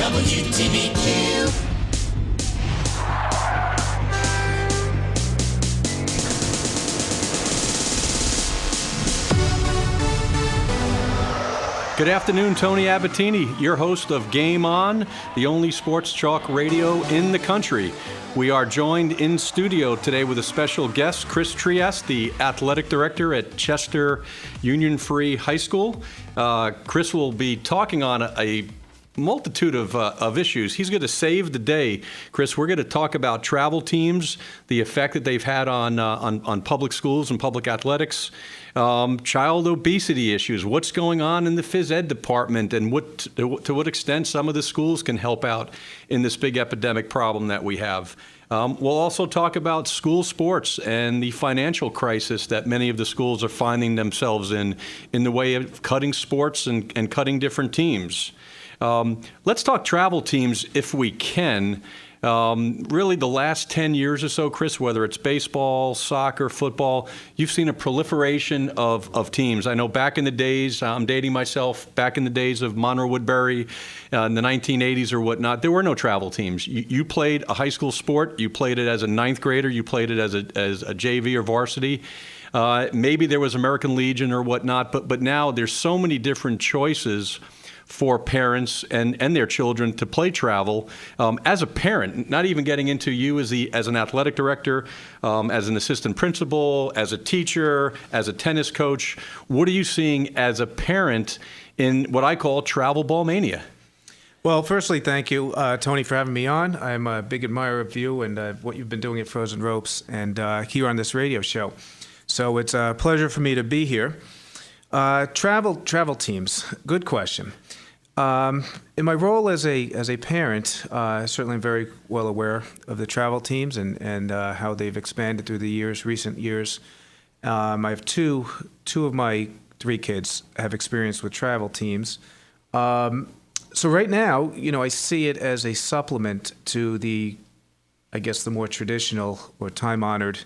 WTBQ. Good afternoon, Tony Abbatine, your host of Game On, the only sports talk radio in the country. We are joined in studio today with a special guest, Chris Trieste, the athletic director at Chester Union Free High School. Chris will be talking on a multitude of issues. He's going to save the day. Chris, we're going to talk about travel teams, the effect that they've had on public schools and public athletics, child obesity issues, what's going on in the phys ed department, and to what extent some of the schools can help out in this big epidemic problem that we have. We'll also talk about school sports and the financial crisis that many of the schools are finding themselves in the way of cutting sports and cutting different teams. Let's talk travel teams if we can. Really, the last 10 years or so, Chris, whether it's baseball, soccer, football, you've seen a proliferation of teams. I know back in the days, I'm dating myself, back in the days of Monroe Woodbury in the 1980s or whatnot, there were no travel teams. You played a high school sport. You played it as a ninth grader. You played it as a JV or varsity. Maybe there was American Legion or whatnot, but now there's so many different choices for parents and their children to play travel. As a parent, not even getting into you as an athletic director, as an assistant principal, as a teacher, as a tennis coach, what are you seeing as a parent in what I call travel ball mania? Well, firstly, thank you, Tony, for having me on. I'm a big admirer of you and what you've been doing at Frozen Ropes and here on this radio show. So it's a pleasure for me to be here. Travel teams, good question. In my role as a parent, certainly I'm very well aware of the travel teams and how they've expanded through the recent years. I have two of my three kids have experience with travel teams. So right now, I see it as a supplement to the more traditional or time-honored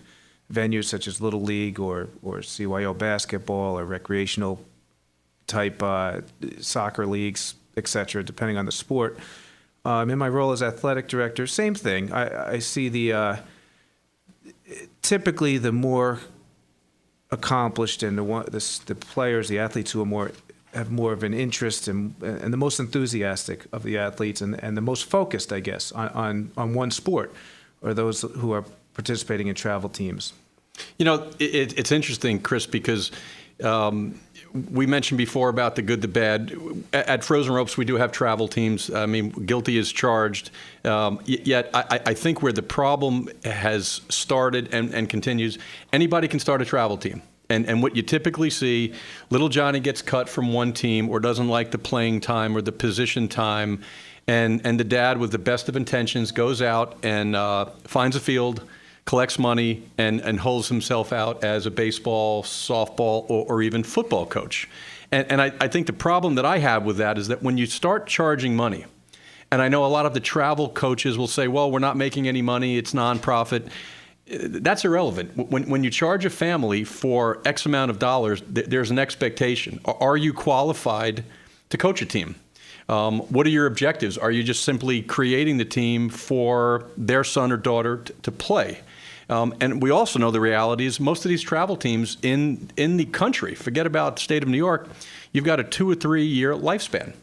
venues such as Little League or CYO basketball or recreational type soccer leagues, etc., depending on the sport. In my role as athletic director, same thing. I see typically the more accomplished and the players, the athletes who have more of an interest and the most enthusiastic of the athletes and the most focused, I guess, on one sport, are those who are participating in travel teams. It's interesting, Chris, because we mentioned before about the good, the bad. At Frozen Ropes, we do have travel teams. I mean, guilty as charged. Yet, I think where the problem has started and continues, anybody can start a travel team. And what you typically see, little Johnny gets cut from one team or doesn't like the playing time or the position time, and the dad, with the best of intentions, goes out and finds a field, collects money, and holds himself out as a baseball, softball, or even football coach. And I think the problem that I have with that is that when you start charging money, and I know a lot of the travel coaches will say, well, we're not making any money, it's nonprofit. That's irrelevant. When you charge a family for X amount of dollars, there's an expectation. Are you qualified to coach a team? What are your objectives? Are you just simply creating the team for their son or daughter to play? And we also know the reality is most of these travel teams in the country, forget about the state of New York, you've got a 2 or 3 year lifespan.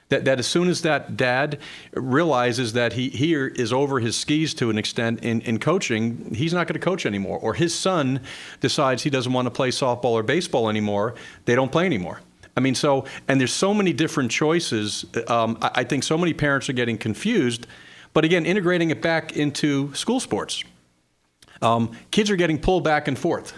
That as soon as that dad realizes that he is over his skis to an extent in coaching, he's not going to coach anymore. Or his son decides he doesn't want to play softball or baseball anymore, they don't play anymore. I mean, and there's so many different choices. I think so many parents are getting confused. But again, integrating it back into school sports. Kids are getting pulled back and forth.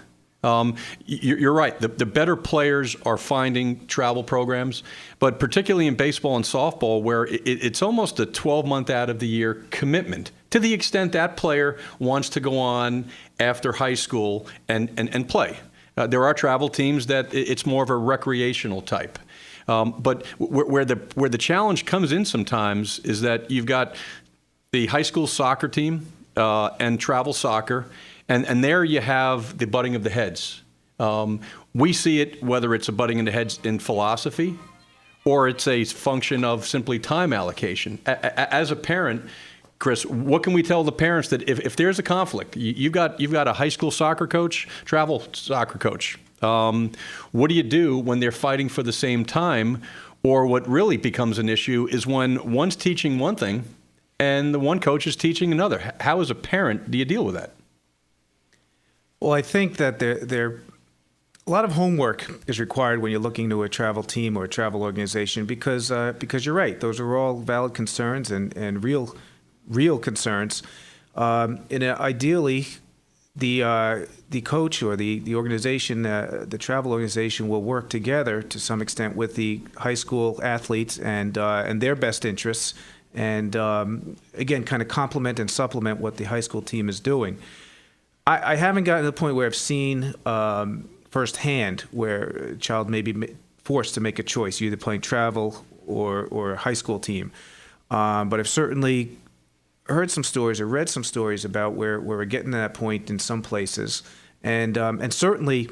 You're right. The better players are finding travel programs, but particularly in baseball and softball, where it's almost a 12-month out of the year commitment to the extent that player wants to go on after high school and play. There are travel teams that it's more of a recreational type. But where the challenge comes in sometimes is that you've got the high school soccer team and travel soccer, and there you have the butting of the heads. We see it, whether it's a butting in the heads in philosophy or it's a function of simply time allocation. As a parent, Chris, what can we tell the parents that if there's a conflict, you've got a high school soccer coach, travel soccer coach. What do you do when they're fighting for the same time? Or what really becomes an issue is when one's teaching one thing and the one coach is teaching another. How, as a parent, do you deal with that? Well, I think that a lot of homework is required when you're looking to a travel team or a travel organization because you're right. Those are all valid concerns and real concerns. Ideally, the coach or the organization, the travel organization, will work together to some extent with the high school athletes and their best interests, and again, kind of complement and supplement what the high school team is doing. I haven't gotten to the point where I've seen firsthand where a child may be forced to make a choice, either playing travel or a high school team. But I've certainly heard some stories or read some stories about where we're getting to that point in some places. And certainly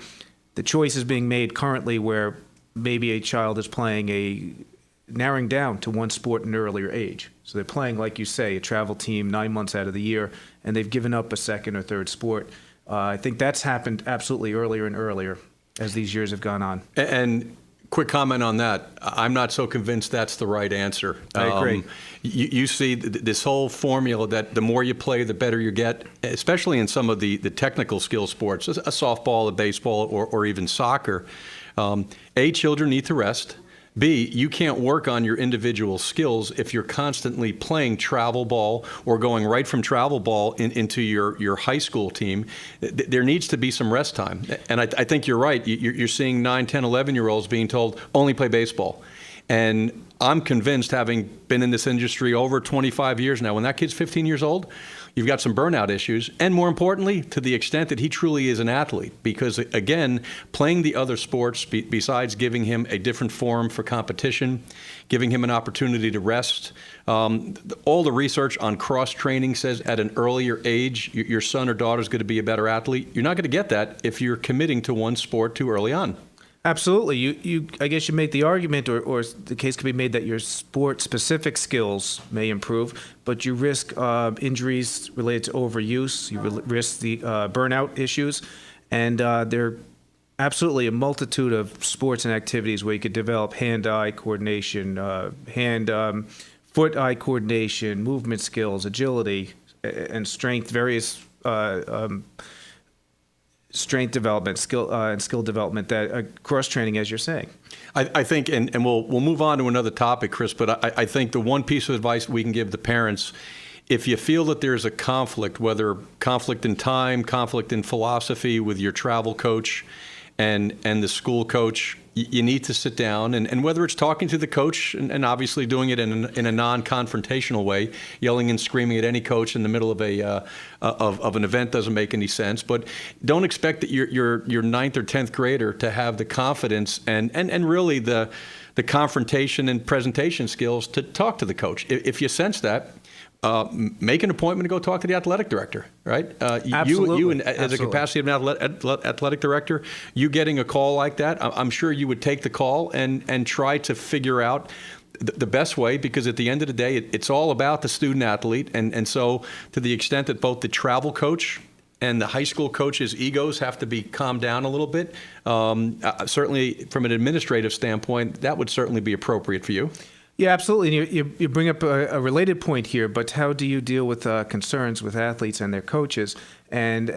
the choice is being made currently where maybe a child is playing narrowing down to one sport at an earlier age. So they're playing, like you say, a travel team 9 months out of the year, and they've given up a second or third sport. I think that's happened absolutely earlier and earlier as these years have gone on. And quick comment on that. I'm not so convinced that's the right answer. I agree. You see this whole formula that the more you play, the better you get, especially in some of the technical skill sports, a softball, a baseball, or even soccer. A, children need to rest. B, you can't work on your individual skills if you're constantly playing travel ball or going right from travel ball into your high school team. There needs to be some rest time. And I think you're right. You're seeing 9, 10, 11-year-olds being told, only play baseball. And I'm convinced, having been in this industry over 25 years now, when that kid's 15 years old, you've got some burnout issues. And more importantly, to the extent that he truly is an athlete. Because, again, playing the other sports, besides giving him a different forum for competition, giving him an opportunity to rest, all the research on cross-training says at an earlier age, your son or daughter is going to be a better athlete. You're not going to get that if you're committing to one sport too early on. Absolutely. You I guess you make the argument, or the case could be made, that your sport-specific skills may improve, but you risk injuries related to overuse. You risk the burnout issues, and there are absolutely a multitude of sports and activities where you could develop hand-eye coordination, foot-eye coordination, movement skills, agility, and strength, various strength development, skill development, that cross training, as you're saying. I think, and we'll move on to another topic, Chris. But I think the one piece of advice we can give the parents, if you feel that there's a conflict, whether conflict in time, conflict in philosophy with your travel coach, and the school coach, you need to sit down, and whether it's talking to the coach and obviously doing it in a non-confrontational way, yelling and screaming at any coach in the middle of of an event doesn't make any sense. But don't expect that your ninth or 10th grader to have the confidence and really the confrontation and presentation skills to talk to the coach. If you sense that, make an appointment to go talk to the athletic director, right? Absolutely. You as a capacity of an athletic director, you getting a call like that, I'm sure you would take the call and try to figure out the best way, because at the end of the day, it's all about the student athlete. And so to the extent that both the travel coach and the high school coach's egos have to be calmed down a little bit, certainly from an administrative standpoint, that would certainly be appropriate for you. Yeah, absolutely. And you bring up a related point here, but how do you deal with concerns with athletes and their coaches? And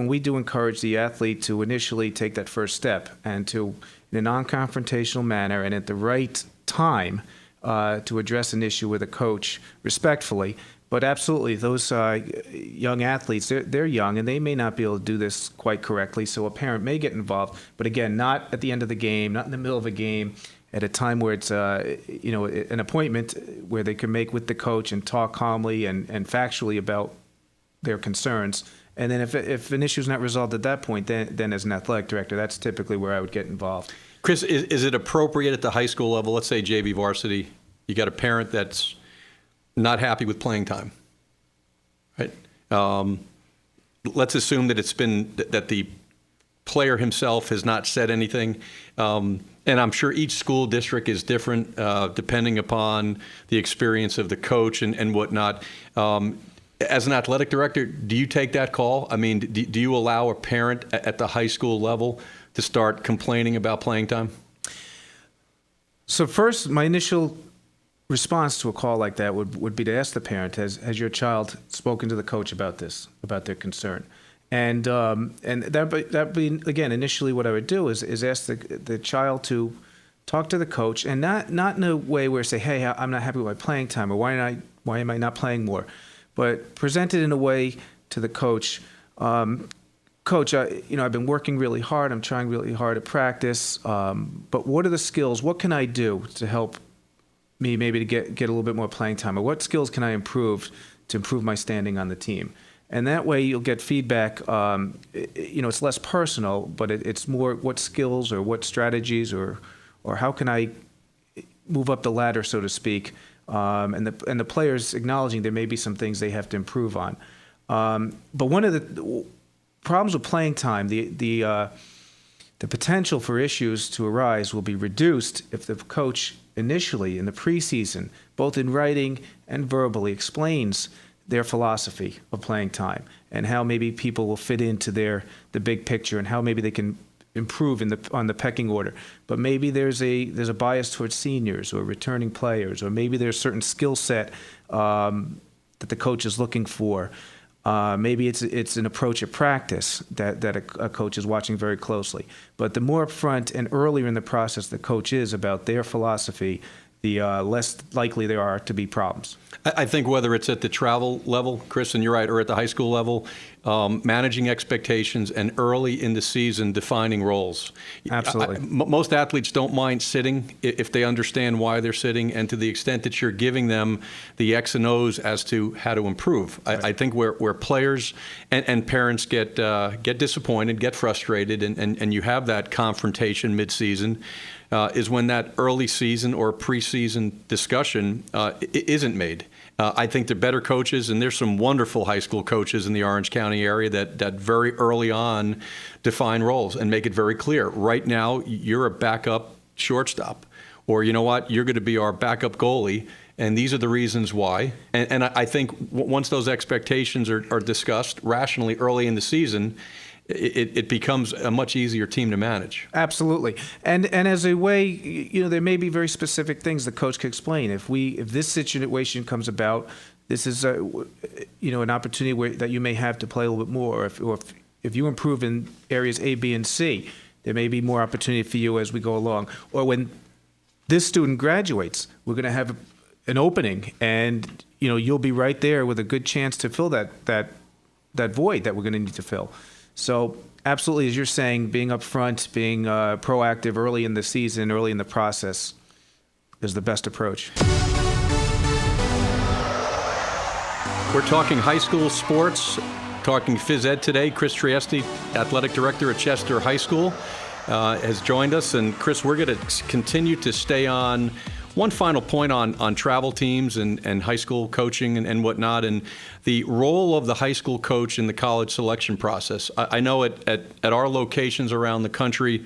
we do encourage the athlete to initially take that first step and to, in a non-confrontational manner and at the right time, to address an issue with a coach respectfully. But absolutely, those young athletes, they're young and they may not be able to do this quite correctly, so a parent may get involved. But again, not at the end of the game, not in the middle of a game, at a time where it's an appointment where they can make with the coach and talk calmly and factually about their concerns. And then if an issue is not resolved at that point, then as an athletic director, that's typically where I would get involved. Chris, is it appropriate at the high school level, let's say JV varsity, you got a parent that's not happy with playing time, right? Let's assume that that the player himself has not said anything. And I'm sure each school district is different depending upon the experience of the coach and whatnot. As an athletic director, do you take that call? I mean, do you allow a parent at the high school level to start complaining about playing time? So first, my initial response to a call like that would be to ask the parent, has your child spoken to the coach about this, about their concern? And that be again, initially what I would do is ask the child to talk to the coach, and not in a way where say, hey, I'm not happy with my playing time, or why am I not playing more? But present it in a way to the coach, Coach, I've been working really hard. I'm trying really hard at practice. But what are the skills? What can I do to help me maybe to get a little bit more playing time? Or what skills can I improve to improve my standing on the team? And that way you'll get feedback. It's less personal, but it's more what skills or what strategies or how can I move up the ladder, so to speak. And the players acknowledging there may be some things they have to improve on. But one of the problems with playing time, the potential for issues to arise will be reduced if the coach initially in the preseason, both in writing and verbally, explains their philosophy of playing time and how maybe people will fit into the big picture and how maybe they can improve on the pecking order. But maybe there's a bias towards seniors or returning players, or maybe there's a certain skill set that the coach is looking for. Maybe it's an approach at practice that a coach is watching very closely. But the more upfront and earlier in the process the coach is about their philosophy, the less likely there are to be problems. I think whether it's at the travel level, Chris, and you're right, or at the high school level, managing expectations and early in the season defining roles. Absolutely. Most athletes don't mind sitting if they understand why they're sitting, and to the extent that you're giving them the X and O's as to how to improve. Right. I think where players and parents get disappointed, get frustrated, and you have that confrontation mid-season, is when that early season or preseason discussion isn't made. I think they're better coaches, and there's some wonderful high school coaches in the Orange County area that very early on define roles and make it very clear. Right now, you're a backup shortstop, or you know what, you're going to be our backup goalie, and these are the reasons why. And I think once those expectations are discussed rationally early in the season, it becomes a much easier team to manage. Absolutely. And as a way, there may be very specific things the coach can explain. If this situation comes about, this is an opportunity that you may have to play a little bit more. Or if you improve in areas A, B, and C, there may be more opportunity for you as we go along. Or when this student graduates, we're going to have an opening, and you'll be right there with a good chance to fill that void that we're going to need to fill. So absolutely, as you're saying, being upfront, being proactive early in the season, early in the process is the best approach. We're talking high school sports, talking phys ed today. Chris Trieste, athletic director at Chester High School, has joined us. And Chris, we're going to continue to stay on one final point on travel teams and high school coaching and whatnot, and the role of the high school coach in the college selection process. I know at our locations around the country,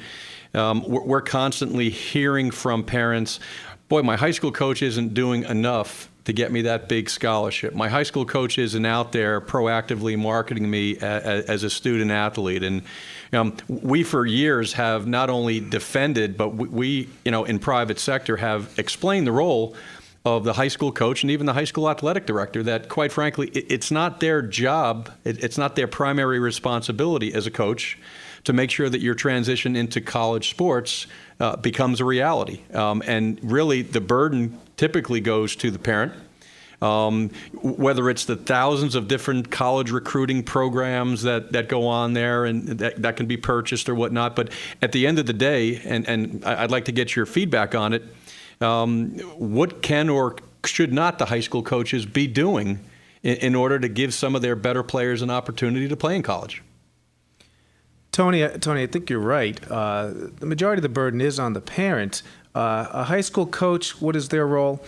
we're constantly hearing from parents, boy, my high school coach isn't doing enough to get me that big scholarship. My high school coach isn't out there proactively marketing me as a student athlete. And we for years have not only defended, but we in private sector have explained the role of the high school coach and even the high school athletic director, that quite frankly, it's not their job, it's not their primary responsibility as a coach to make sure that your transition into college sports becomes a reality. And really the burden typically goes to the parent. Whether it's the thousands of different college recruiting programs that go on there and that can be purchased or whatnot. But at the end of the day, and I'd like to get your feedback on it, what can or should not the high school coaches be doing in order to give some of their better players an opportunity to play in college? Tony, I think you're right. The majority of the burden is on the parent. A high school coach, what is their role?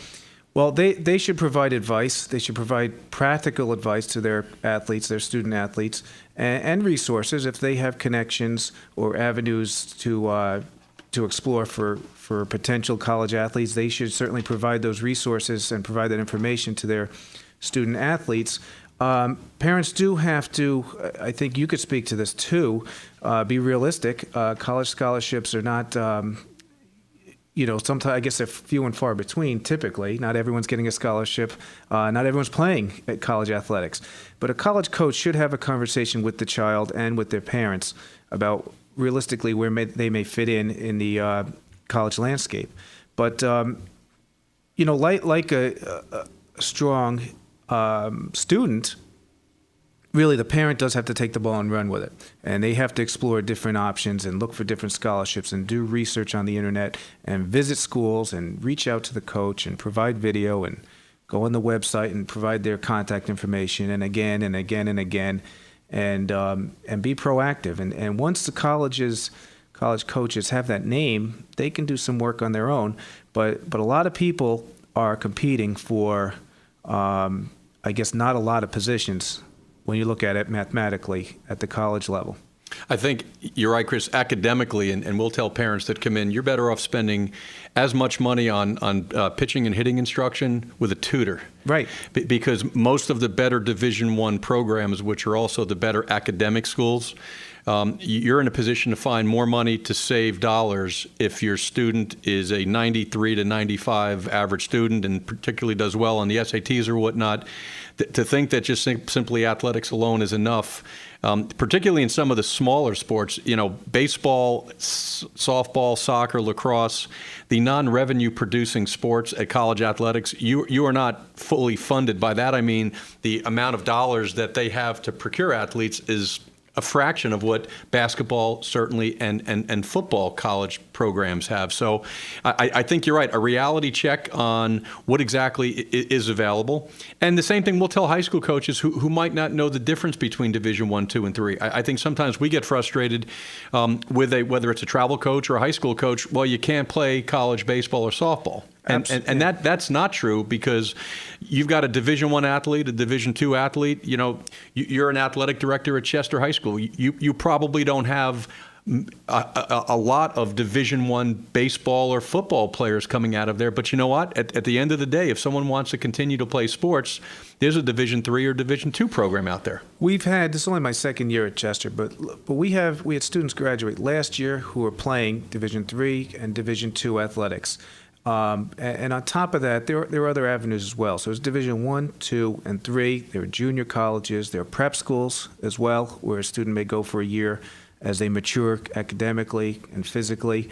Well, they should provide advice. They should provide practical advice to their athletes, their student athletes, and resources if they have connections or avenues to explore for potential college athletes. They should certainly provide those resources and provide that information to their student athletes. Parents do have to, I think you could speak to this too, be realistic. College scholarships are not, sometimes I guess they're few and far between typically. Not everyone's getting a scholarship. Not everyone's playing at college athletics. But a college coach should have a conversation with the child and with their parents about realistically where they may fit in the college landscape. But, like a strong student, really the parent does have to take the ball and run with it. And they have to explore different options and look for different scholarships and do research on the internet and visit schools and reach out to the coach and provide video and go on the website and provide their contact information and again and again and again and be proactive. And once the college coaches have that name, they can do some work on their own. But a lot of people are competing for, I guess, not a lot of positions when you look at it mathematically at the college level. I think you're right, Chris, academically, and we'll tell parents that come in, you're better off spending as much money on pitching and hitting instruction with a tutor. Right. Because most of the better Division I programs, which are also the better academic schools, you're in a position to find more money to save dollars if your student is a 93 to 95 average student and particularly does well on the SATs or whatnot. To think that just simply athletics alone is enough, particularly in some of the smaller sports, baseball, softball, soccer, lacrosse, the non-revenue producing sports at college athletics, you are not fully funded. By that I mean the amount of dollars that they have to procure athletes is a fraction of what basketball certainly and football college programs have. So I think you're right. A reality check on what exactly is available. And the same thing we'll tell high school coaches who might not know the difference between Division I, II, and III. I think sometimes we get frustrated with whether it's a travel coach or a high school coach, well, you can't play college baseball or softball. And that's not true because you've got a Division I athlete, a Division II athlete. You're an athletic director at Chester High School. You probably don't have a lot of Division I baseball or football players coming out of there. But you know what? At the end of the day, if someone wants to continue to play sports, there's a Division III or Division II program out there. We've had, this is only my second year at Chester, but we had students graduate last year who are playing Division III and Division II athletics. And on top of that, there are other avenues as well. So it's Division I, II, and III. There are junior colleges. There are prep schools as well, where a student may go for a year as they mature academically and physically,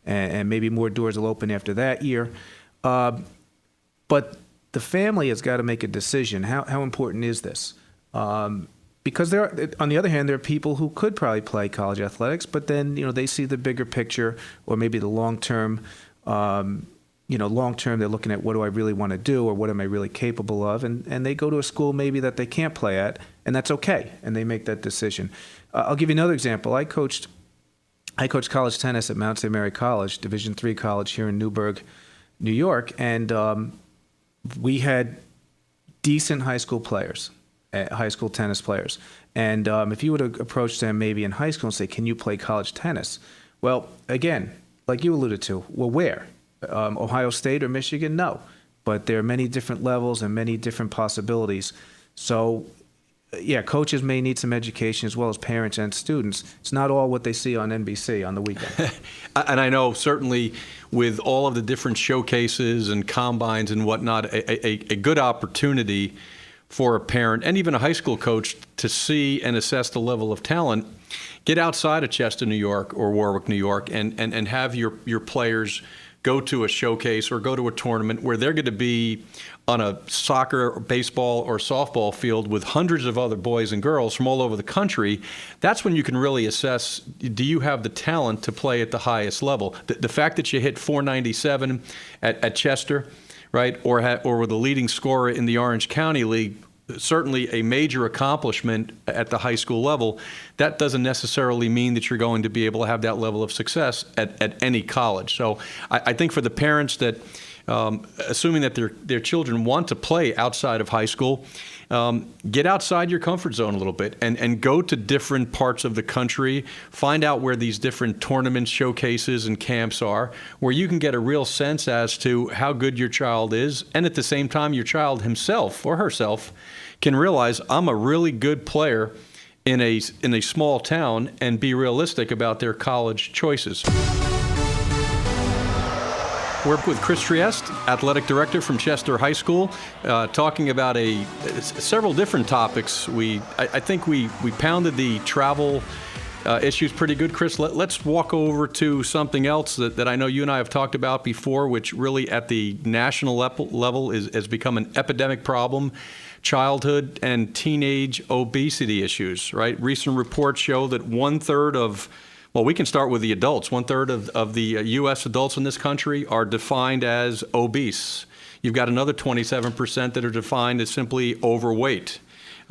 and maybe more doors will open after that year. But the family has got to make a decision. How important is this? Because on the other hand, there are people who could probably play college athletics, but then they see the bigger picture or maybe the long-term. Long-term, they're looking at what do I really want to do or what am I really capable of, and they go to a school maybe that they can't play at, and that's okay, and they make that decision. I'll give you another example. I coached college tennis at Mount St. Mary College, Division III college here in Newburgh, New York, and we had decent high school players, high school tennis players. And if you would have approached them maybe in high school and say, can you play college tennis? Well, again, like you alluded to, well, where? Ohio State or Michigan? No. But there are many different levels and many different possibilities. So, yeah, coaches may need some education as well as parents and students. It's not all what they see on NBC on the weekend. And I know certainly with all of the different showcases and combines and whatnot, a good opportunity for a parent and even a high school coach to see and assess the level of talent. Get outside of Chester, New York or Warwick, New York, and have your players go to a showcase or go to a tournament where they're going to be on a soccer, baseball, or softball field with hundreds of other boys and girls from all over the country. That's when you can really assess, do you have the talent to play at the highest level? The fact that you hit 497 at Chester, right, or were the leading scorer in the Orange County League, certainly a major accomplishment at the high school level. That doesn't necessarily mean that you're going to be able to have that level of success at any college. So I think for the parents that assuming that their children want to play outside of high school, get outside your comfort zone a little bit and go to different parts of the country, find out where these different tournaments, showcases, and camps are, where you can get a real sense as to how good your child is, and at the same time, your child himself or herself can realize, I'm a really good player in a small town, and be realistic about their college choices. Work with Chris Trieste, athletic director from Chester High School, talking about several different topics. I think we pounded the travel issues pretty good. Chris, let's walk over to something else that I know you and I have talked about before, which really at the national level has become an epidemic problem. Childhood and teenage obesity issues, right? Recent reports show that 1/3 of, well, we can start with the adults. 1/3 of the U.S. adults in this country are defined as obese. You've got another 27% that are defined as simply overweight.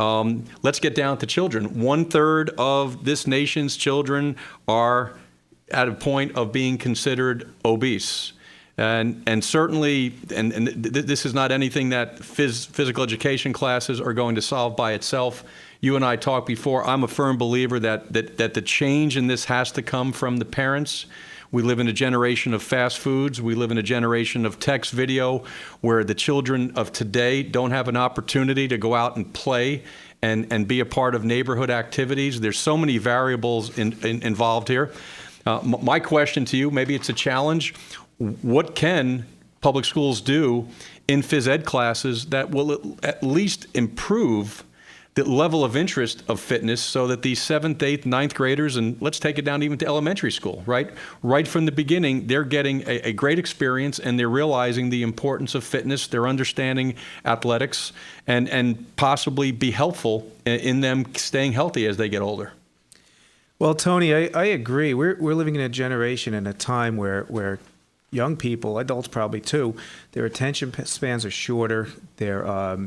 Let's get down to children. 1/3 of this nation's children are at a point of being considered obese. And certainly, and this is not anything that physical education classes are going to solve by itself. You and I talked before. I'm a firm believer that the change in this has to come from the parents. We live in a generation of fast foods. We live in a generation of text video where the children of today don't have an opportunity to go out and play and be a part of neighborhood activities. There's so many variables involved here. My question to you, maybe it's a challenge. What can public schools do in phys ed classes that will at least improve the level of interest of fitness so that these 7th, 8th, 9th graders, and let's take it down even to elementary school, right? Right from the beginning, they're getting a great experience and they're realizing the importance of fitness. They're understanding athletics and possibly be helpful in them staying healthy as they get older. Well, Tony, I agree. We're living in a generation and a time where young people, adults probably too, their attention spans are shorter. Their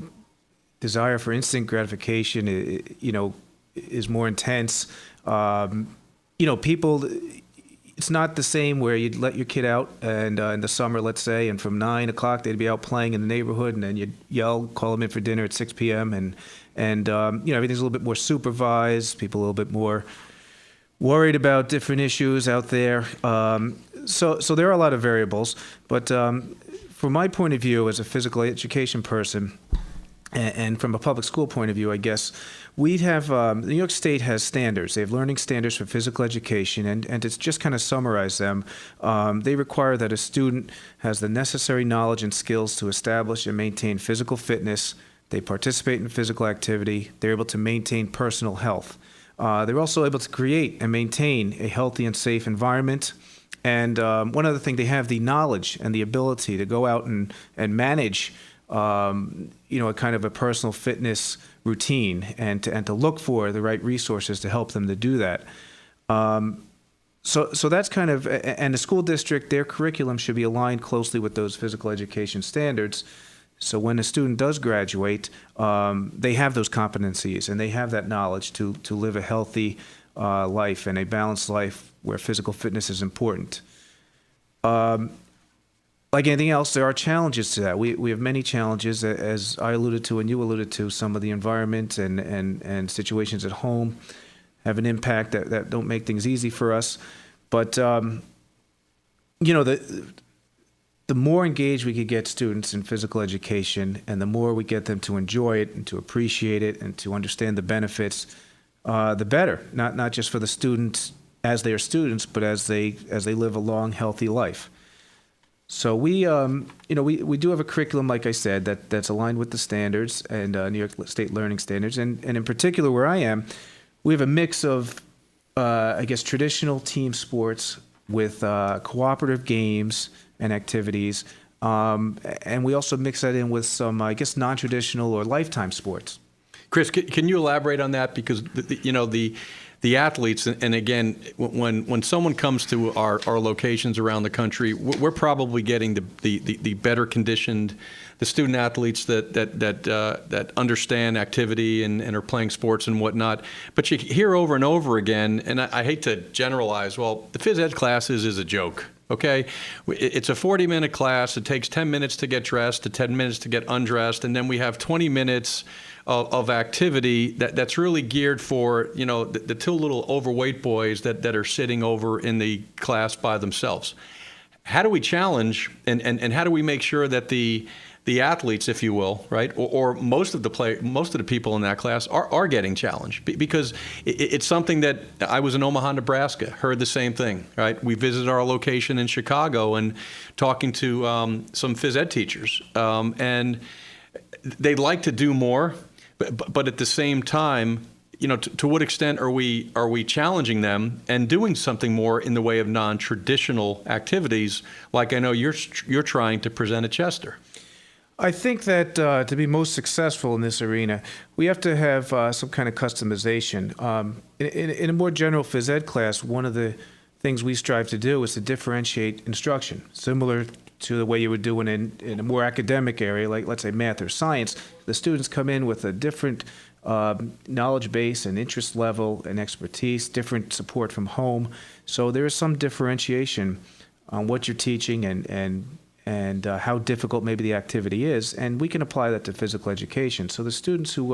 desire for instant gratification, is more intense. People, it's not the same where you'd let your kid out and in the summer, let's say, and from 9 o'clock they'd be out playing in the neighborhood, and then you'd yell, call them in for dinner at 6 p.m. and everything's a little bit more supervised. People a little bit more worried about different issues out there. So there are a lot of variables, but from my point of view as a physical education person, and from a public school point of view, I guess, we'd have, New York State has standards. They have learning standards for physical education, and to just kind of summarize them, they require that a student has the necessary knowledge and skills to establish and maintain physical fitness. They participate in physical activity. They're able to maintain personal health. They're also able to create and maintain a healthy and safe environment. And one other thing, they have the knowledge and the ability to go out and manage, a kind of a personal fitness routine and to look for the right resources to help them to do that. So that's kind of, and the school district, their curriculum should be aligned closely with those physical education standards. So when a student does graduate, they have those competencies and they have that knowledge to live a healthy life and a balanced life where physical fitness is important. Like anything else, there are challenges to that. We have many challenges, as I alluded to and you alluded to. Some of the environment and situations at home have an impact that don't make things easy for us. But, the more engaged we could get students in physical education and the more we get them to enjoy it and to appreciate it and to understand the benefits, the better. Not just for the students as they are students, but as they live a long, healthy life. So we do have a curriculum, like I said, that's aligned with the standards and New York State learning standards. And in particular, where I am, we have a mix of, traditional team sports with cooperative games and activities. And we also mix that in with some, non-traditional or lifetime sports. Chris, can you elaborate on that? Because, the athletes, and again, when someone comes to our locations around the country, we're probably getting the better conditioned, the student athletes that understand activity and are playing sports and whatnot. But you hear over and over again, and I hate to generalize, well, the phys ed classes is a joke. okay? It's a 40-minute class. It takes 10 minutes to get dressed, to 10 minutes to get undressed, and then we have 20 minutes of activity that's really geared for, the two little overweight boys that are sitting over in the class by themselves. How do we challenge and how do we make sure that the athletes, if you will, right, or most of the people in that class are getting challenged? Because it's something that I was in Omaha, Nebraska, heard the same thing, right? We visited our location in Chicago and talking to some phys ed teachers, and they'd like to do more, but at the same time, to what extent are we challenging them and doing something more in the way of non-traditional activities, like I know you're trying to present at Chester? I think that to be most successful in this arena, we have to have some kind of customization. In a more general phys ed class, one of the things we strive to do is to differentiate instruction, similar to the way you would do it in a more academic area, like let's say math or science. The students come in with a different knowledge base and interest level and expertise, different support from home. So there is some differentiation on what you're teaching and how difficult maybe the activity is, and we can apply that to physical education. So the students who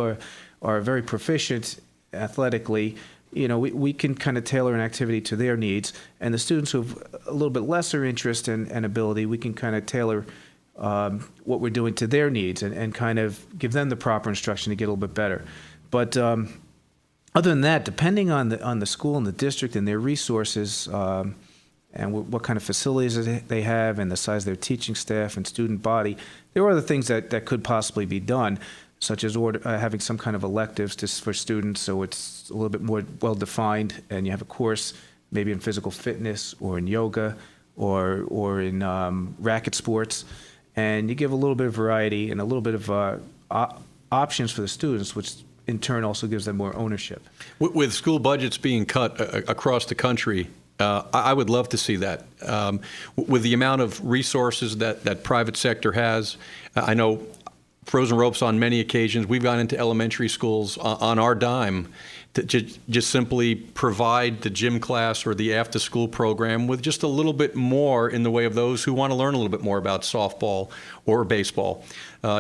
are very proficient athletically, we can kind of tailor an activity to their needs, and the students who have a little bit lesser interest and ability, we can kind of tailor what we're doing to their needs and kind of give them the proper instruction to get a little bit better. But other than that, depending on the school and the district and their resources, and what kind of facilities they have and the size of their teaching staff and student body, there are other things that could possibly be done, such as having some kind of electives for students so it's a little bit more well-defined, and you have a course maybe in physical fitness or in yoga or in racket sports, and you give a little bit of variety and a little bit of options for the students, which in turn also gives them more ownership. With school budgets being cut across the country, I would love to see that. With the amount of resources that private sector has, I know Frozen Ropes on many occasions, we've gone into elementary schools on our dime to just simply provide the gym class or the after-school program with just a little bit more in the way of those who want to learn a little bit more about softball or baseball.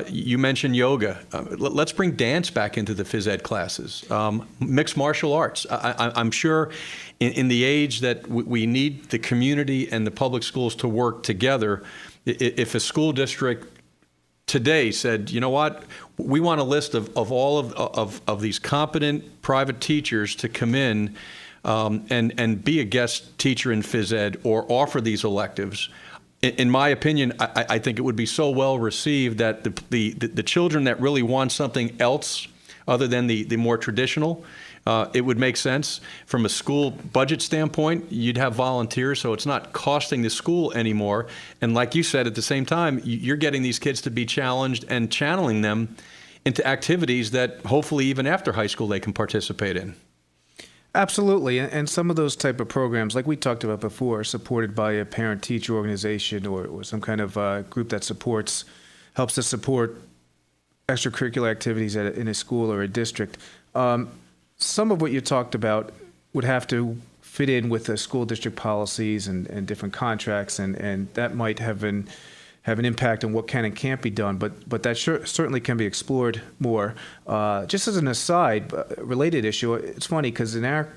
You mentioned yoga. Let's bring dance back into the phys ed classes. Mixed martial arts. I'm sure in the age that we need the community and the public schools to work together, if a school district today said, you know what, we want a list of all of these competent private teachers to come in and be a guest teacher in phys ed or offer these electives. In my opinion, I think it would be so well received that the children that really want something else other than the more traditional, it would make sense. From a school budget standpoint, you'd have volunteers, so it's not costing the school anymore. And like you said, at the same time, you're getting these kids to be challenged and channeling them into activities that hopefully even after high school they can participate in. Absolutely, and some of those type of programs, like we talked about before, are supported by a parent-teacher organization or some kind of group that helps to support extracurricular activities in a school or a district. Some of what you talked about would have to fit in with the school district policies and different contracts, and that might have an impact on what can and can't be done, but that certainly can be explored more. Just as an aside, related issue, it's funny because in our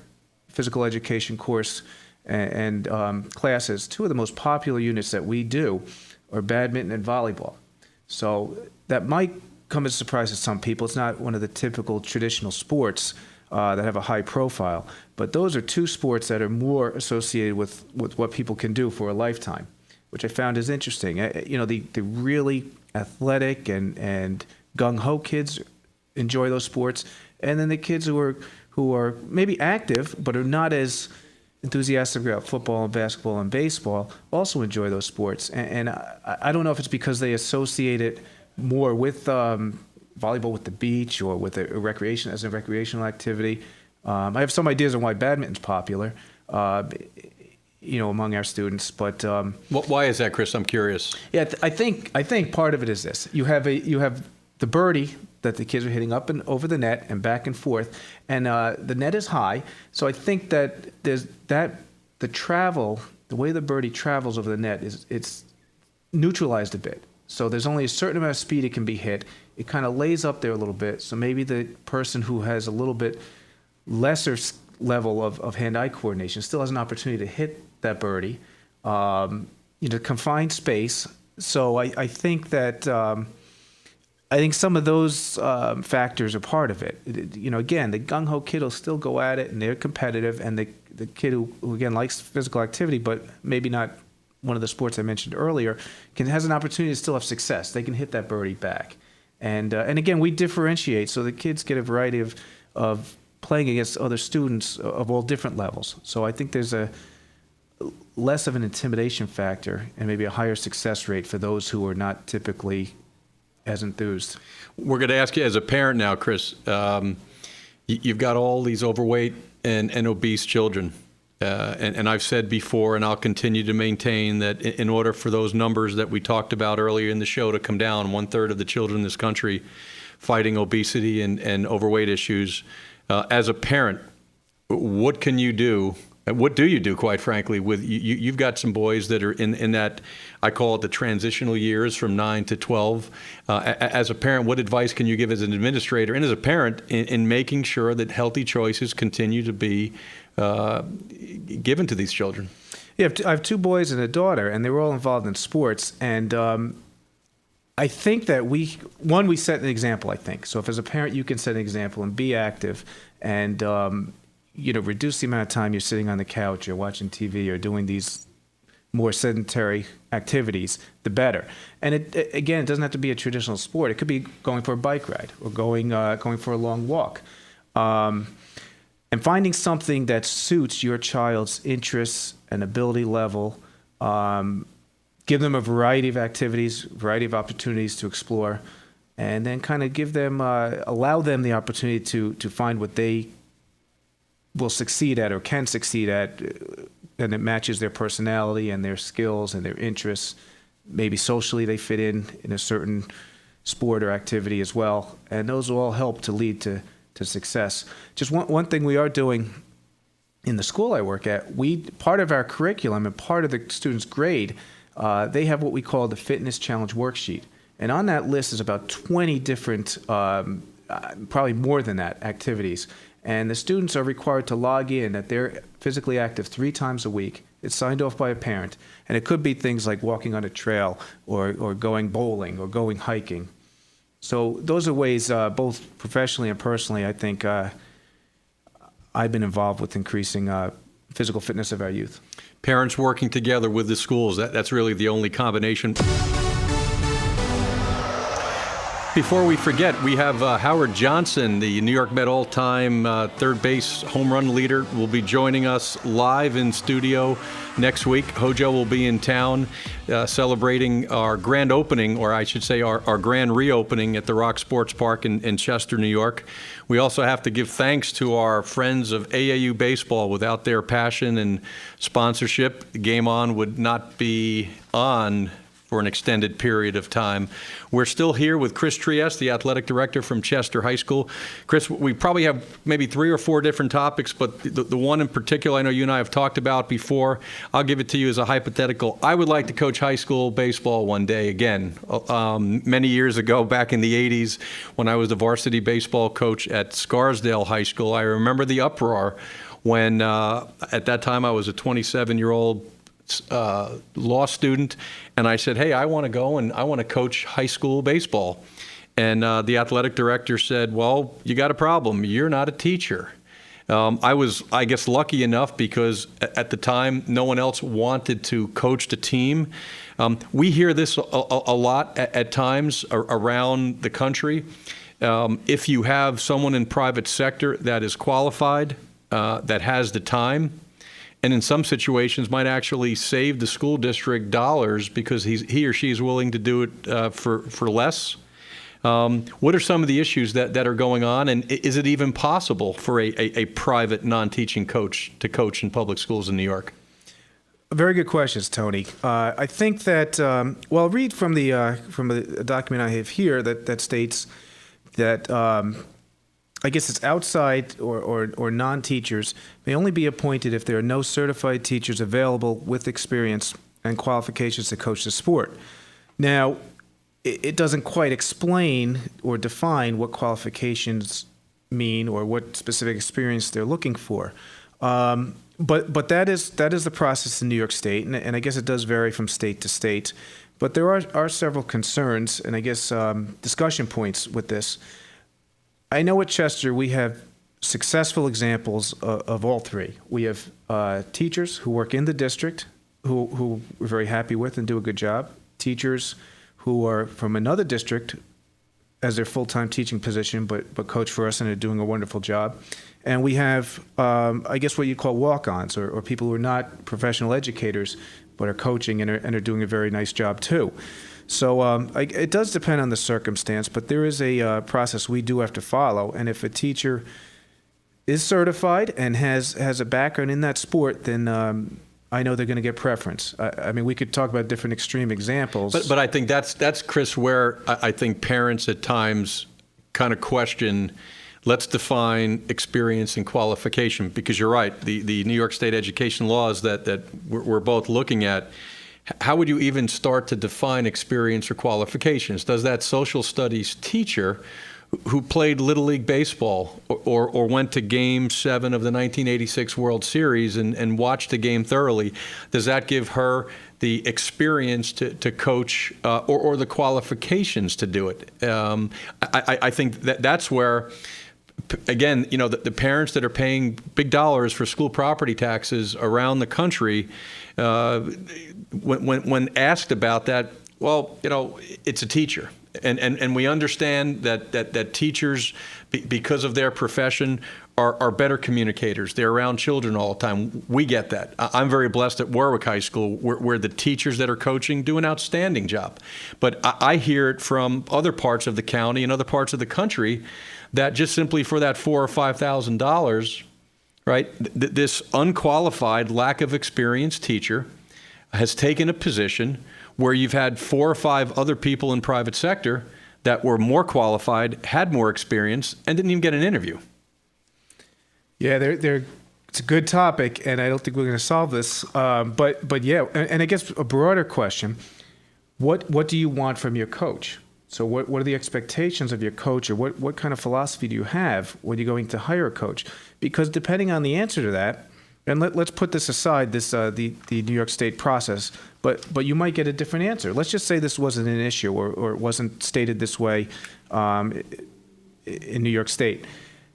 physical education course and classes, two of the most popular units that we do are badminton and volleyball. So that might come as a surprise to some people. It's not one of the typical traditional sports that have a high profile, but those are two sports that are more associated with what people can do for a lifetime, which I found is interesting. The really athletic and gung-ho kids enjoy those sports, and then the kids who are maybe active but are not as enthusiastic about football and basketball and baseball also enjoy those sports. And I don't know if it's because they associate it more with volleyball with the beach or with a recreational activity. I have some ideas on why badminton's popular. Among our students, but why is that, Chris? I'm curious. Yeah, I think part of it is this: you have the birdie that the kids are hitting up and over the net and back and forth, and the net is high. So I think that the the way the birdie travels over the net it's neutralized a bit. So there's only a certain amount of speed it can be hit. It kind of lays up there a little bit. So maybe the person who has a little bit lesser level of hand-eye coordination still has an opportunity to hit that birdie, confined space. So I think that I think some of those factors are part of it. Again, the gung-ho kid will still go at it, and they're competitive, and the kid who again likes physical activity, but maybe not one of the sports I mentioned earlier, has an opportunity to still have success. They can hit that birdie back, and again, we differentiate so the kids get a variety of playing against other students of all different levels. So I think there's a less of an intimidation factor and maybe a higher success rate for those who are not typically as enthused. We're going to ask you as a parent now, Chris. You've got all these overweight and obese children. And I've said before, and I'll continue to maintain, that in order for those numbers that we talked about earlier in the show to come down, 1/3 of the children in this country fighting obesity and overweight issues, as a parent, what can you do? What do you do, quite frankly, with you've got some boys that are in that, I call it the transitional years from 9 to 12. As a parent, what advice can you give as an administrator and as a parent in making sure that healthy choices continue to be given to these children? Yeah, I have two boys and a daughter, and they were all involved in sports. And I think that we set an example, I think. So if as a parent you can set an example and be active and reduce the amount of time you're sitting on the couch or watching TV or doing these more sedentary activities, the better. And it doesn't have to be a traditional sport. It could be going for a bike ride or going for a long walk. And finding something that suits your child's interests and ability level. Give them a variety of activities, variety of opportunities to explore, and then kind of allow them the opportunity to find what they will succeed at or can succeed at, and it matches their personality and their skills and their interests. Maybe socially they fit in a certain sport or activity as well, and those will all help to lead to success. Just one thing we are doing in the school I work at, part of our curriculum and part of the students' grade, they have what we call the Fitness Challenge Worksheet. And on that list is about 20 different, probably more than that, activities. And the students are required to log in that they're physically active 3 times a week. It's signed off by a parent. And it could be things like walking on a trail or going bowling or going hiking. So those are ways, both professionally and personally, I think I've been involved with increasing physical fitness of our youth. Parents working together with the schools, that's really the only combination. Before we forget, we have Howard Johnson, the New York Met all-time third base home run leader, will be joining us live in studio next week. Hojo will be in town celebrating our grand opening, or I should say our grand reopening at the Rock Sports Park in Chester, New York. We also have to give thanks to our friends of AAU Baseball. Without their passion and sponsorship, Game On would not be on for an extended period of time. We're still here with Chris Trieste, the athletic director from Chester High School. Chris, we probably have maybe 3 or 4 different topics, but the one in particular I know you and I have talked about before, I'll give it to you as a hypothetical. I would like to coach high school baseball one day again. Many years ago, back in the 80s, when I was the varsity baseball coach at Scarsdale High School, I remember the uproar when at that time I was a 27-year-old law student, and I said, hey, I want to go and I want to coach high school baseball. And the athletic director said, well, you got a problem. You're not a teacher. I was, I guess, lucky enough because at the time no one else wanted to coach the team. We hear this a lot at times around the country. If you have someone in private sector that is qualified, that has the time, and in some situations might actually save the school district dollars because he or she is willing to do it for less. What are some of the issues that are going on, and is it even possible for a private non-teaching coach to coach in public schools in New York? Very good questions, Tony. I think that, well, I'll read from the document I have here that states that I guess it's outside or non-teachers, may only be appointed if there are no certified teachers available with experience and qualifications to coach the sport. Now, it doesn't quite explain or define what qualifications mean or what specific experience they're looking for. But that is the process in New York State, and I guess it does vary from state to state. But there are several concerns and I guess discussion points with this. I know at Chester we have successful examples of all three. We have teachers who work in the district who we're very happy with and do a good job. Teachers who are from another district as their full-time teaching position, but coach for us and are doing a wonderful job. And we have, I guess, what you call walk-ons or people who are not professional educators but are coaching and are doing a very nice job too. So it does depend on the circumstance, but there is a process we do have to follow. And if a teacher is certified and has a background in that sport, then I know they're going to get preference. I mean, we could talk about different extreme examples. But I think that's Chris, where I think parents at times kind of question, let's define experience and qualification, because you're right, the New York State education laws that we're both looking at, how would you even start to define experience or qualifications? Does that social studies teacher who played Little League Baseball or went to Game 7 of the 1986 World Series and watched the game thoroughly, does that give her the experience to coach or the qualifications to do it? I think that's where, again, you know, the parents that are paying big dollars for school property taxes around the country, when asked about that, well, you know, it's a teacher. And we understand that teachers, because of their profession, are better communicators. They're around children all the time. We get that. I'm very blessed at Warwick High School, where the teachers that are coaching do an outstanding job. But I hear it from other parts of the county and other parts of the country that just simply for that $4,000 or $5,000, right, this unqualified, lack of experience teacher has taken a position where you've had 4 or 5 other people in private sector that were more qualified, had more experience, and didn't even get an interview. Yeah, it's a good topic, and I don't think we're going to solve this. But yeah, and I guess a broader question: what do you want from your coach? So what are the expectations of your coach, or what kind of philosophy do you have when you're going to hire a coach? Because depending on the answer to that, and let's put this aside, the New York State process, but you might get a different answer. Let's just say this wasn't an issue or it wasn't stated this way in New York State.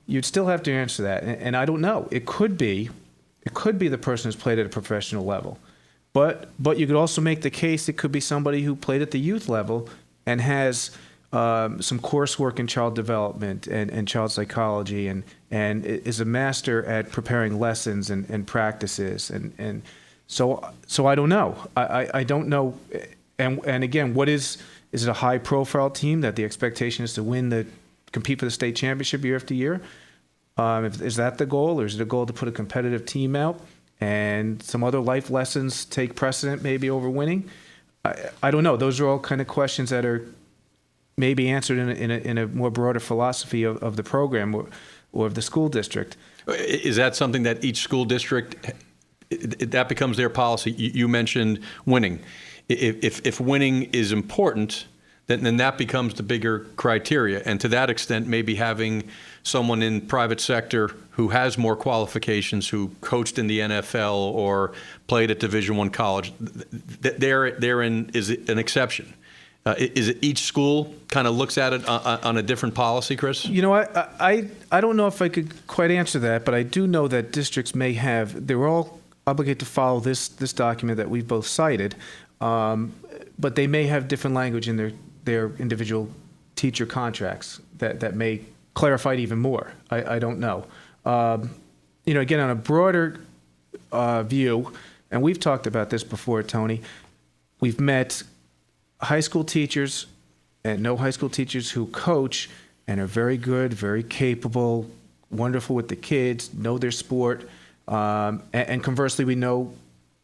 You'd still have to answer that, and I don't know. It could be the person who's played at a professional level, but you could also make the case it could be somebody who played at the youth level and has some coursework in child development and child psychology and is a master at preparing lessons and practices and so I don't know. I don't know. And again, is it a high profile team that the expectation is to compete for the state championship year after year? Is that the goal, or is it a goal to put a competitive team out and some other life lessons take precedent maybe over winning? I don't know. Those are all kind of questions that are maybe answered in a more broader philosophy of the program or of the school district. Is that something that each school district, that becomes their policy? You mentioned winning. If winning is important, then that becomes the bigger criteria. And to that extent, maybe having someone in private sector who has more qualifications, who coached in the NFL or played at Division I college, therein is an exception. Is it each school kind of looks at it on a different policy, Chris? You know, I don't know if I could quite answer that, but I do know that districts may have, they're all obligated to follow this document that we've both cited, but they may have different language in their individual teacher contracts that may clarify it even more. I don't know. You know, again, on a broader view, and we've talked about this before, Tony, we've met high school teachers and no high school teachers who coach and are very good, very capable, wonderful with the kids, know their sport, and conversely, we know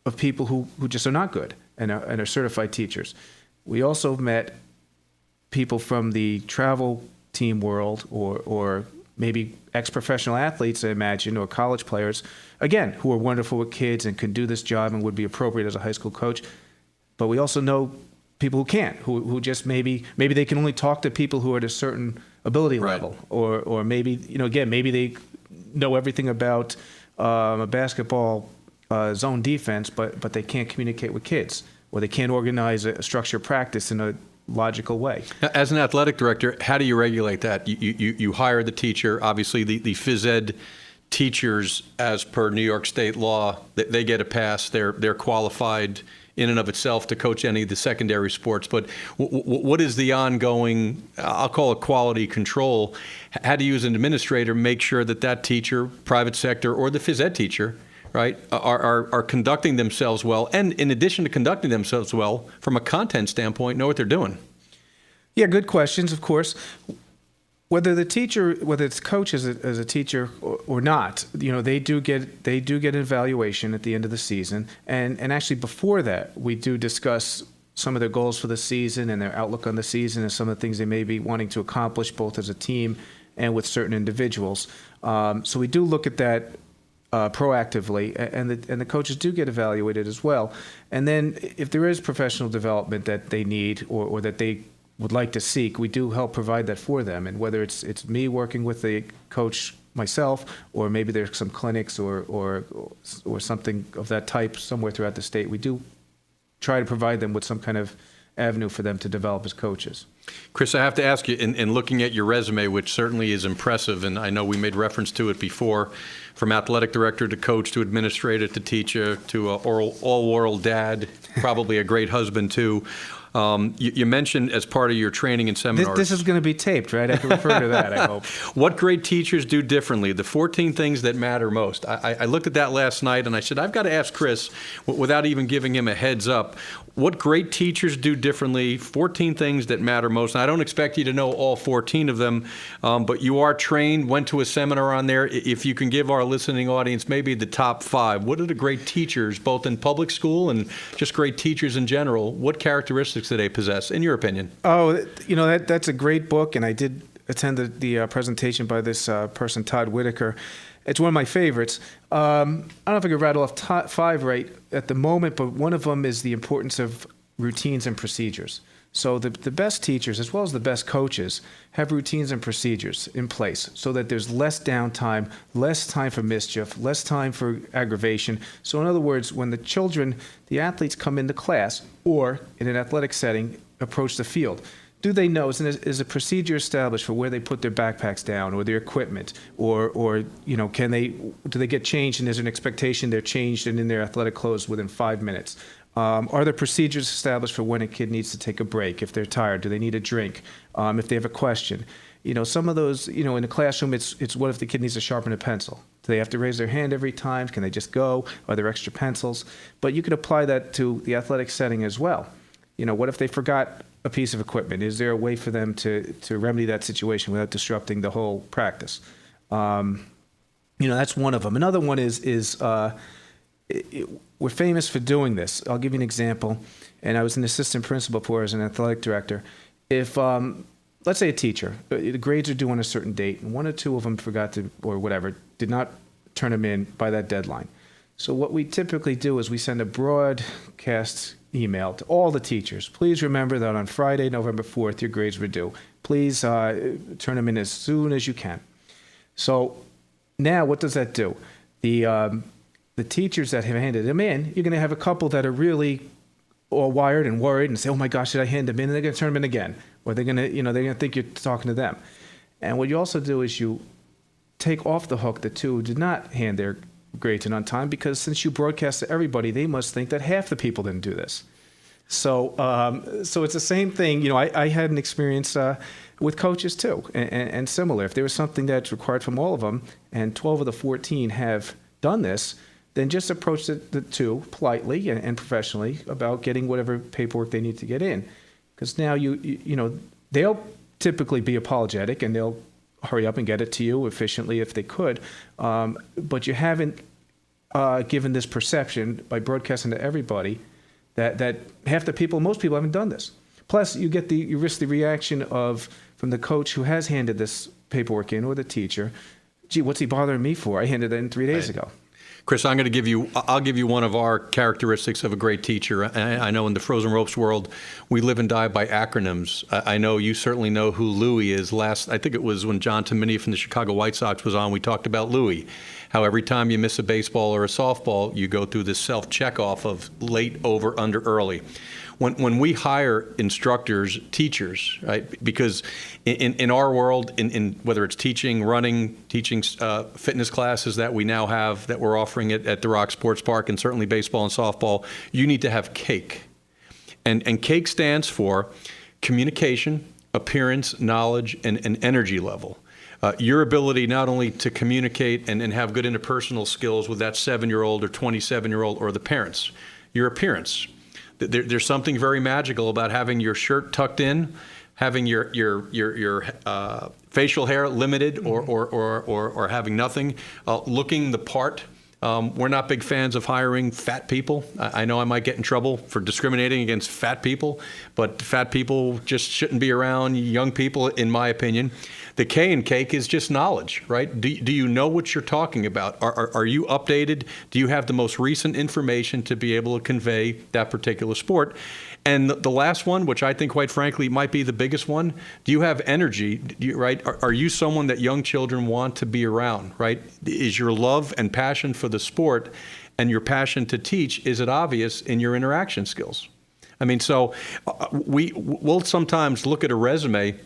of people who just are not good and are certified teachers. We also met people from the travel team world or maybe ex-professional athletes, I imagine, or college players, again, who are wonderful with kids and can do this job and would be appropriate as a high school coach. But we also know people who can't, who just maybe they can only talk to people who are at a certain ability level, or maybe, again, maybe they know everything about a basketball zone defense, but they can't communicate with kids, or they can't organize a structured practice in a logical way. Now, as an athletic director, how do you regulate that? You hire the teacher. Obviously, the phys ed teachers, as per New York State law, they get a pass. They're qualified in and of itself to coach any of the secondary sports. But what is the ongoing, I'll call it quality control? How do you as an administrator make sure that teacher, private sector, or the phys ed teacher, right, are conducting themselves well, and in addition to conducting themselves well, from a content standpoint, know what they're doing? Yeah, good questions, of course. Whether it's coach as a teacher or not, they do get an evaluation at the end of the season, and actually before that, we do discuss some of their goals for the season and their outlook on the season and some of the things they may be wanting to accomplish both as a team and with certain individuals. So we do look at that proactively, and the coaches do get evaluated as well. And then if there is professional development that they need or that they would like to seek, we do help provide that for them. And whether it's me working with the coach myself, or maybe there's some clinics or something of that type somewhere throughout the state, we do try to provide them with some kind of avenue for them to develop as coaches. Chris, I have to ask you, in looking at your resume, which certainly is impressive, and I know we made reference to it before, from athletic director to coach to administrator to teacher to all-world dad, probably a great husband too. You mentioned as part of your training and seminars. This is going to be taped, right? I can refer to that, I hope. What great teachers do differently? The 14 things that matter most. I looked at that last night and I said, I've got to ask Chris, without even giving him a heads up, what great teachers do differently, 14 things that matter most. And I don't expect you to know all 14 of them, but you are trained, went to a seminar on there. If you can give our listening audience maybe the top 5, what are the great teachers, both in public school and just great teachers in general, what characteristics do they possess, in your opinion? Oh, that's a great book, and I did attend the presentation by this person, Todd Whitaker. It's one of my favorites. I don't know if I could rattle off 5 right at the moment, but one of them is the importance of routines and procedures. So the best teachers, as well as the best coaches, have routines and procedures in place so that there's less downtime, less time for mischief, less time for aggravation. So in other words, when the athletes come into class or in an athletic setting, approach the field, do they know, is a procedure established for where they put their backpacks down or their equipment, or do they get changed and there's an expectation they're changed and in their athletic clothes within 5 minutes? Are there procedures established for when a kid needs to take a break? If they're tired, do they need a drink? If they have a question, some of those, in the classroom, it's what if the kid needs to sharpen a pencil? Do they have to raise their hand every time? Can they just go? Are there extra pencils? But you could apply that to the athletic setting as well. What if they forgot a piece of equipment? Is there a way for them to remedy that situation without disrupting the whole practice? That's one of them. Another one is we're famous for doing this. I'll give you an example. And I was an assistant principal before as an athletic director. If, let's say a teacher, the grades are due on a certain date, and 1 or 2 of them forgot to, or whatever, did not turn them in by that deadline. So what we typically do is we send a broadcast email to all the teachers. Please remember that on Friday, November 4th, your grades were due. Please turn them in as soon as you can. So now what does that do? The teachers that have handed them in, you're going to have a couple that are really all wired and worried and say, oh my gosh, did I hand them in? And they're going to turn them in again. Or they're going to think you're talking to them. And what you also do is you take off the hook the 2 who did not hand their grades in on time, because since you broadcast to everybody, they must think that half the people didn't do this. So it's the same thing. I had an experience with coaches too, and similar. If there was something that's required from all of them, and 12 of the 14 have done this, then just approach the 2 politely and professionally about getting whatever paperwork they need to get in. Because now they'll typically be apologetic and they'll hurry up and get it to you efficiently if they could. But you haven't given this perception by broadcasting to everybody that half the people, most people haven't done this. Plus, you risk the reaction from from the coach who has handed this paperwork in or the teacher, gee, what's he bothering me for? I handed it in 3 days ago. Chris, I'll give you one of our characteristics of a great teacher. And I know in the frozen ropes world, we live and die by acronyms. I know you certainly know who Louie is. I think it was when John Tomini from the Chicago White Sox was on, we talked about Louie. How every time you miss a baseball or a softball, you go through this self-checkoff of late, over, under, early. When we hire instructors, teachers, right? Because in our world, in whether it's teaching, running, teaching fitness classes that we now have that we're offering at the Rock Sports Park, and certainly baseball and softball, you need to have CAKE. And CAKE stands for communication, appearance, knowledge, and energy level. Your ability not only to communicate and have good interpersonal skills with that 7-year-old or 27-year-old or the parents, your appearance. There's something very magical about having your shirt tucked in, having your facial hair limited or having nothing, looking the part. We're not big fans of hiring fat people. I know I might get in trouble for discriminating against fat people, but fat people just shouldn't be around young people, in my opinion. The K in CAKE is just knowledge, right? Do you know what you're talking about? Are you updated? Do you have the most recent information to be able to convey that particular sport? And the last one, which I think, quite frankly, might be the biggest one, do you have energy, right? Are you someone that young children want to be around, right? Is your love and passion for the sport and your passion to teach, is it obvious in your interaction skills? I mean, so we'll sometimes look at a resume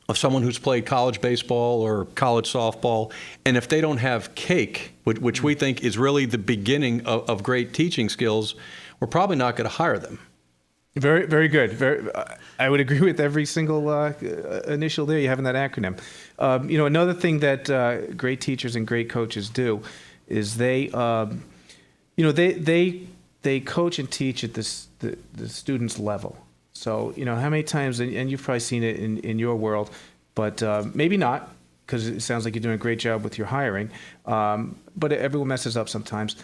of someone who's played college baseball or college softball, and if they don't have CAKE, which we think is really the beginning of great teaching skills, we're probably not going to hire them. Very, very good. I would agree with every single initial there you have in that acronym. Another thing that great teachers and great coaches do is they coach and teach at the student's level. So, how many times, and you've probably seen it in your world, but maybe not, because it sounds like you're doing a great job with your hiring, but everyone messes up sometimes.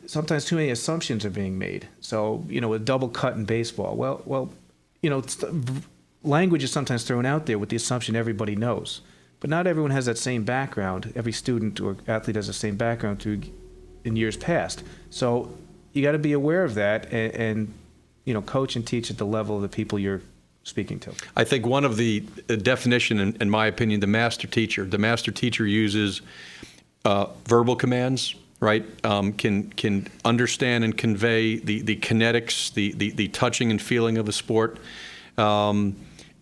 Sometimes too many assumptions are being made. So, a double cut in baseball. Well, language is sometimes thrown out there with the assumption everybody knows. But not everyone has that same background. Every student or athlete has the same background in years past. So you got to be aware of that and coach and teach at the level of the people you're speaking to. I think one of the definition, in my opinion, the master teacher uses verbal commands, right? Can understand and convey the kinetics, the touching and feeling of a sport,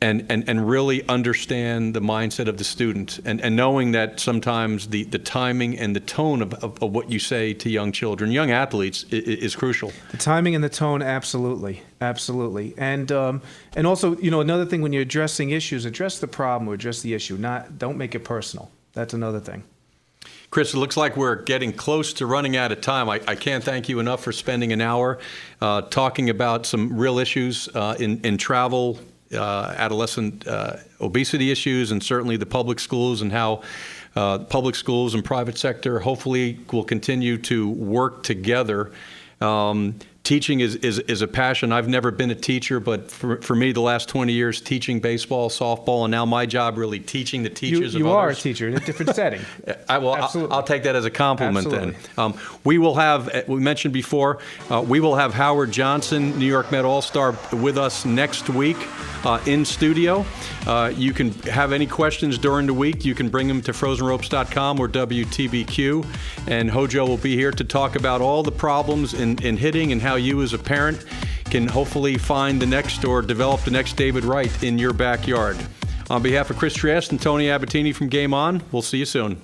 and really understand the mindset of the student, and knowing that sometimes the timing and the tone of what you say to young children, young athletes, is crucial. The timing and the tone, absolutely. And also, another thing, when you're addressing issues, address the problem or address the issue. Don't make it personal. That's another thing. Chris, it looks like we're getting close to running out of time. I can't thank you enough for spending an hour talking about some real issues in travel, adolescent obesity issues, and certainly the public schools, and how public schools and private sector hopefully will continue to work together. Teaching is a passion. I've never been a teacher, but for me, the last 20 years, teaching baseball, softball, and now my job really teaching the teachers of others. You are a teacher in a different setting. I'll take that as a compliment. Absolutely. Then. We will have, we mentioned before, we will have Howard Johnson, New York Met All-Star, with us next week in studio. You can have any questions during the week. You can bring them to frozenropes.com or WTBQ, and Hojo will be here to talk about all the problems in hitting and how you as a parent can hopefully find the next or develop the next David Wright in your backyard. On behalf of Chris Trieste and Tony Abbatine from Game On, we'll see you soon.